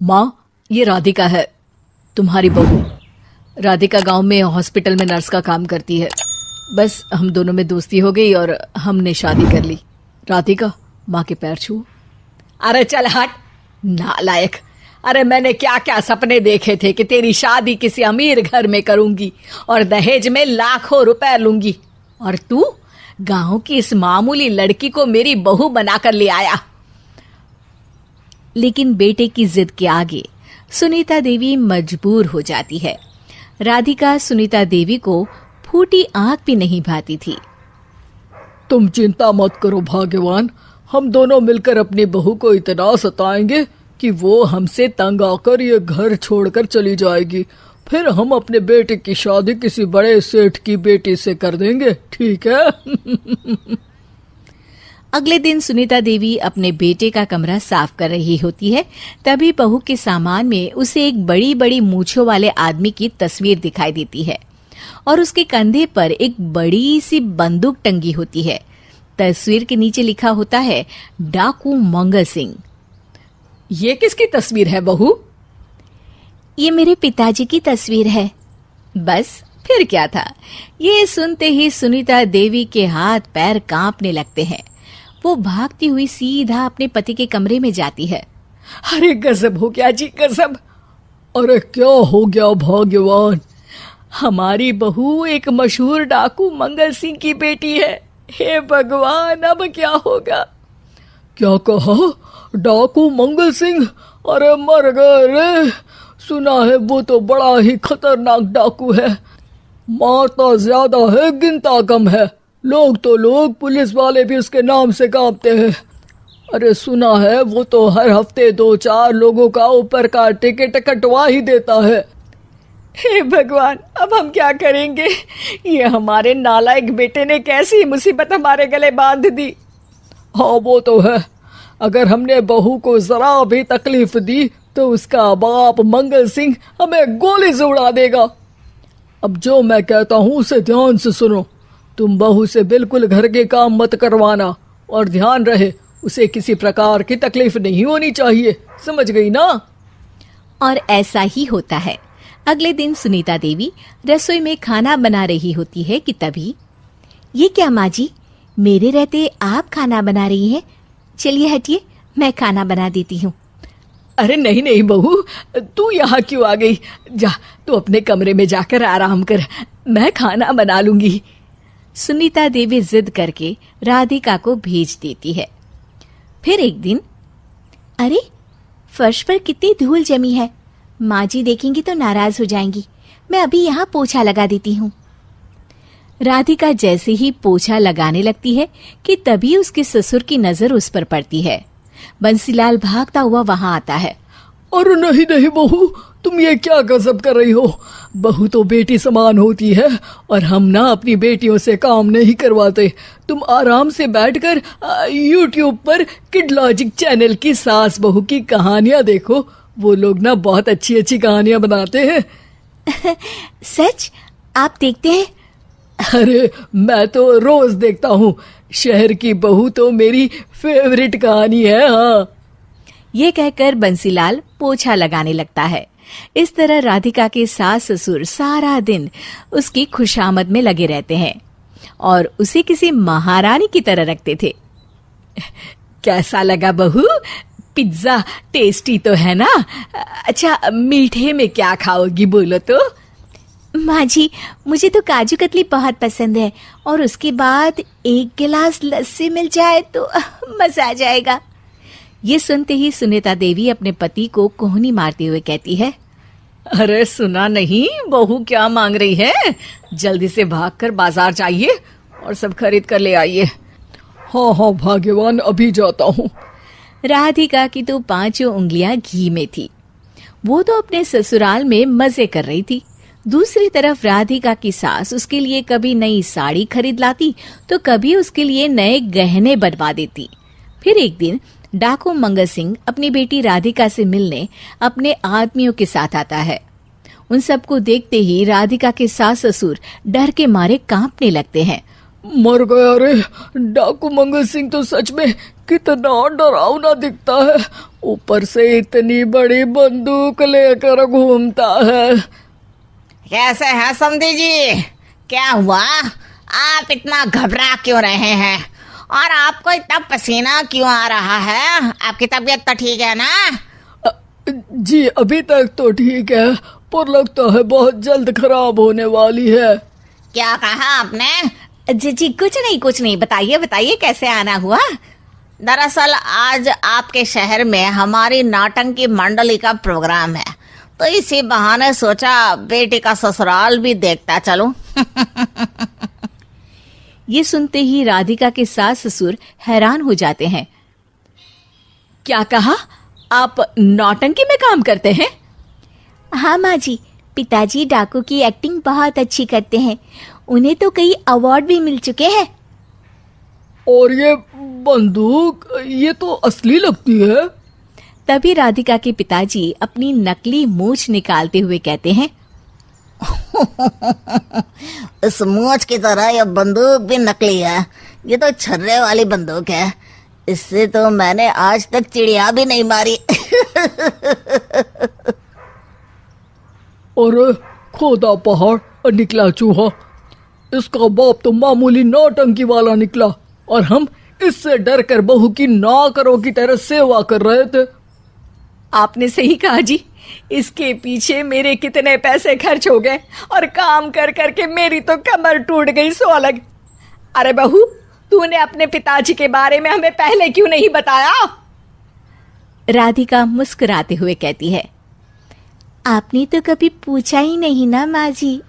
माँ, ये राधिका है, तुम्हारी बहू। राधिका गांव में हॉस्पिटल में नर्स का काम करती है। बस हम दोनों में दोस्ती हो गई और हमने शादी कर ली। राधिका, माँ के पैर छू। अरे चल हट नालायक। अरे मैंने क्या क्या सपने देखे थे कि तेरी शादी किसी अमीर घर में करूंगी और दहेज में लाखों रुपए लूंगी, और तू गांव की इस मामूली लड़की को मेरी बहू बनाकर ले आया। लेकिन बेटे की जिद के आगे सुनीता देवी मजबूर हो जाती है। राधिका सुनीता देवी को फूटी आंख भी नहीं भाती थी। तुम चिंता मत करो भाग्यवान, हम दोनों मिलकर अपनी बहू को इतना सताएंगे कि वो हमसे तंग आकर ये घर छोड़कर चली जाएगी। फिर हम अपने बेटे की शादी किसी बड़े सेठ की बेटी से कर देंगे, ठीक है? अगले दिन सुनीता देवी अपने बेटे का कमरा साफ कर रही होती है। तभी बहू के सामान में उसे एक बड़ी बड़ी मूंछों वाले आदमी की तस्वीर दिखाई देती है और उसके कंधे पर एक बड़ी सी बंदूक टंगी होती है। तस्वीर के नीचे लिखा होता है डाकू मंगल सिंह। ये किसकी तस्वीर है बहू? ये मेरे पिताजी की तस्वीर है। बस फिर क्या था। ये सुनते ही सुनीता देवी के हाथ पैर कांपने लगते हैं। वो भागती हुई सीधा अपने पति के कमरे में जाती है। अरे गजब हो गया जी, गजब। अरे क्या हो गया भाग्यवान? हमारी बहू एक मशहूर डाकू मंगल सिंह की बेटी है। हे भगवान, अब क्या होगा? क्या कहा? डाकू मंगल सिंह? अरे मर गए रे। सुना है वो तो बड़ा ही खतरनाक डाकू है, मारता ज्यादा है गिनता कम है। लोग पुलिस वाले भी उसके नाम से कांपते हैं। अरे सुना है वो तो हर हफ्ते 2-4 लोगों का ऊपर का टिकट कटवा ही देता है। हे भगवान, अब हम क्या करेंगे? ये हमारे नालायक बेटे ने कैसी मुसीबत हमारे गले बांध दी। हाँ वो तो है, अगर हमने बहू को जरा भी तकलीफ दी तो उसका बाप मंगल सिंह हमें गोली से उड़ा देगा। अब जो मैं कहता हूँ उसे ध्यान से सुनो। तुम बहू से बिल्कुल घर के काम मत करवाना, और ध्यान रहे उसे किसी प्रकार की तकलीफ नहीं होनी चाहिए, समझ गई ना? और ऐसा ही होता है। अगले दिन सुनीता देवी रसोई में खाना बना रही होती है कि तभी, ये क्या माँ जी, मेरे रहते आप खाना बना रही हैं? चलिए हटिए, मैं खाना बना देती हूँ। अरे नहीं नहीं बहू, तू यहाँ क्यों आ गई? जा तू अपने कमरे में जाकर आराम कर, मैं खाना बना लूंगी। सुनीता देवी जिद करके राधिका को भेज देती है। फिर एक दिन, अरे फर्श पर कितनी धूल जमी है, माँ जी देखेंगी तो नाराज हो जाएंगी, मैं अभी यहाँ पोछा लगा देती हूँ। राधिका जैसे ही पोछा लगाने लगती है कि तभी उसके ससुर की नजर उस पर पड़ती है। बंसीलाल भागता हुआ वहां आता है। अरे नहीं नहीं बहू, तुम ये क्या गजब कर रही हो? बहू तो बेटी समान होती है, और हम ना अपनी बेटियों से काम नहीं करवाते। तुम आराम से बैठकर YouTube पर किड लॉजिक चैनल की सास बहू की कहानियां देखो। वो लोग ना बहुत अच्छी अच्छी कहानियां बनाते हैं। सच? आप देखते हैं? अरे मैं तो रोज देखता हूँ। शहर की बहू तो मेरी फेवरेट कहानी है। हाँ, ये कहकर बंसीलाल पोछा लगाने लगता है। इस तरह राधिका के सास ससुर सारा दिन उसकी खुशामद में लगे रहते हैं और उसे किसी महारानी की तरह रखते थे। कैसा लगा बहू? पिज्जा टेस्टी तो है ना? अच्छा, मीठे में क्या खाओगी बोलो तो? माँ जी, मुझे तो काजू कतली बहुत पसंद है, और उसके बाद 1 गिलास लस्सी मिल जाए तो मजा आ जाएगा। ये सुनते ही सुनीता देवी अपने पति को कोहनी मारते हुए कहती है, अरे सुना नहीं, बहू क्या मांग रही है? जल्दी से भागकर बाजार जाइए और सब खरीद कर ले आइए। हाँ हाँ भाग्यवान, अभी जाता हूँ। राधिका की तो 5 उंगलियां घी में थी। वो तो अपने ससुराल में मजे कर रही थी। दूसरी तरफ राधिका की सास उसके लिए कभी नई साड़ी खरीद लाती तो कभी उसके लिए नए गहने बनवा देती। फिर एक दिन डाकू मंगल सिंह अपनी बेटी राधिका से मिलने अपने आदमियों के साथ आता है। उन सबको देखते ही राधिका के सास ससुर डर के मारे कांपने लगते हैं। मर गया रे, डाकू मंगल सिंह तो सच में कितना डरावना दिखता है। ऊपर से इतनी बड़ी बंदूक लेकर घूमता है। कैसे हैं समधी जी? क्या हुआ? आप इतना घबरा क्यों रहे हैं? और आपको इतना पसीना क्यों आ रहा है? आपकी तबीयत तो ठीक है ना? जी अभी तक तो ठीक है, पर लगता है बहुत जल्द खराब होने वाली है। क्या कहा आपने? जी जी कुछ नहीं, बताइए बताइए कैसे आना हुआ। दरअसल आज आपके शहर में हमारी नाटंकी मंडली का प्रोग्राम है, तो इसी बहाने सोचा बेटी का ससुराल भी देखता चलूं। ये सुनते ही राधिका के सास ससुर हैरान हो जाते हैं। क्या कहा? आप नौटंकी में काम करते हैं? हाँ माँ जी, पिताजी डाकू की एक्टिंग बहुत अच्छी करते हैं। उन्हें तो कई अवार्ड भी मिल चुके हैं। और ये बंदूक, ये तो असली लगती है। तभी राधिका के पिताजी अपनी नकली मूंछ निकालते हुए कहते हैं, इस मूंछ की तरह यह बंदूक भी नकली है। ये तो छर्रे वाली बंदूक है। इससे तो मैंने आज तक चिड़िया भी नहीं मारी। और खोदा पहाड़ निकला चूहा। इसका बाप तो मामूली नौटंकी वाला निकला, और हम इससे डर कर बहू की नौकरों की तरह सेवा कर रहे थे। आपने सही कहा जी, इसके पीछे मेरे कितने पैसे खर्च हो गए, और काम कर करके मेरी तो कमर टूट गई सो अलग। अरे बहू, तूने अपने पिताजी के बारे में हमें पहले क्यों नहीं बताया? राधिका मुस्कुराते हुए कहती है, आपने तो कभी पूछा ही नहीं ना माँ जी।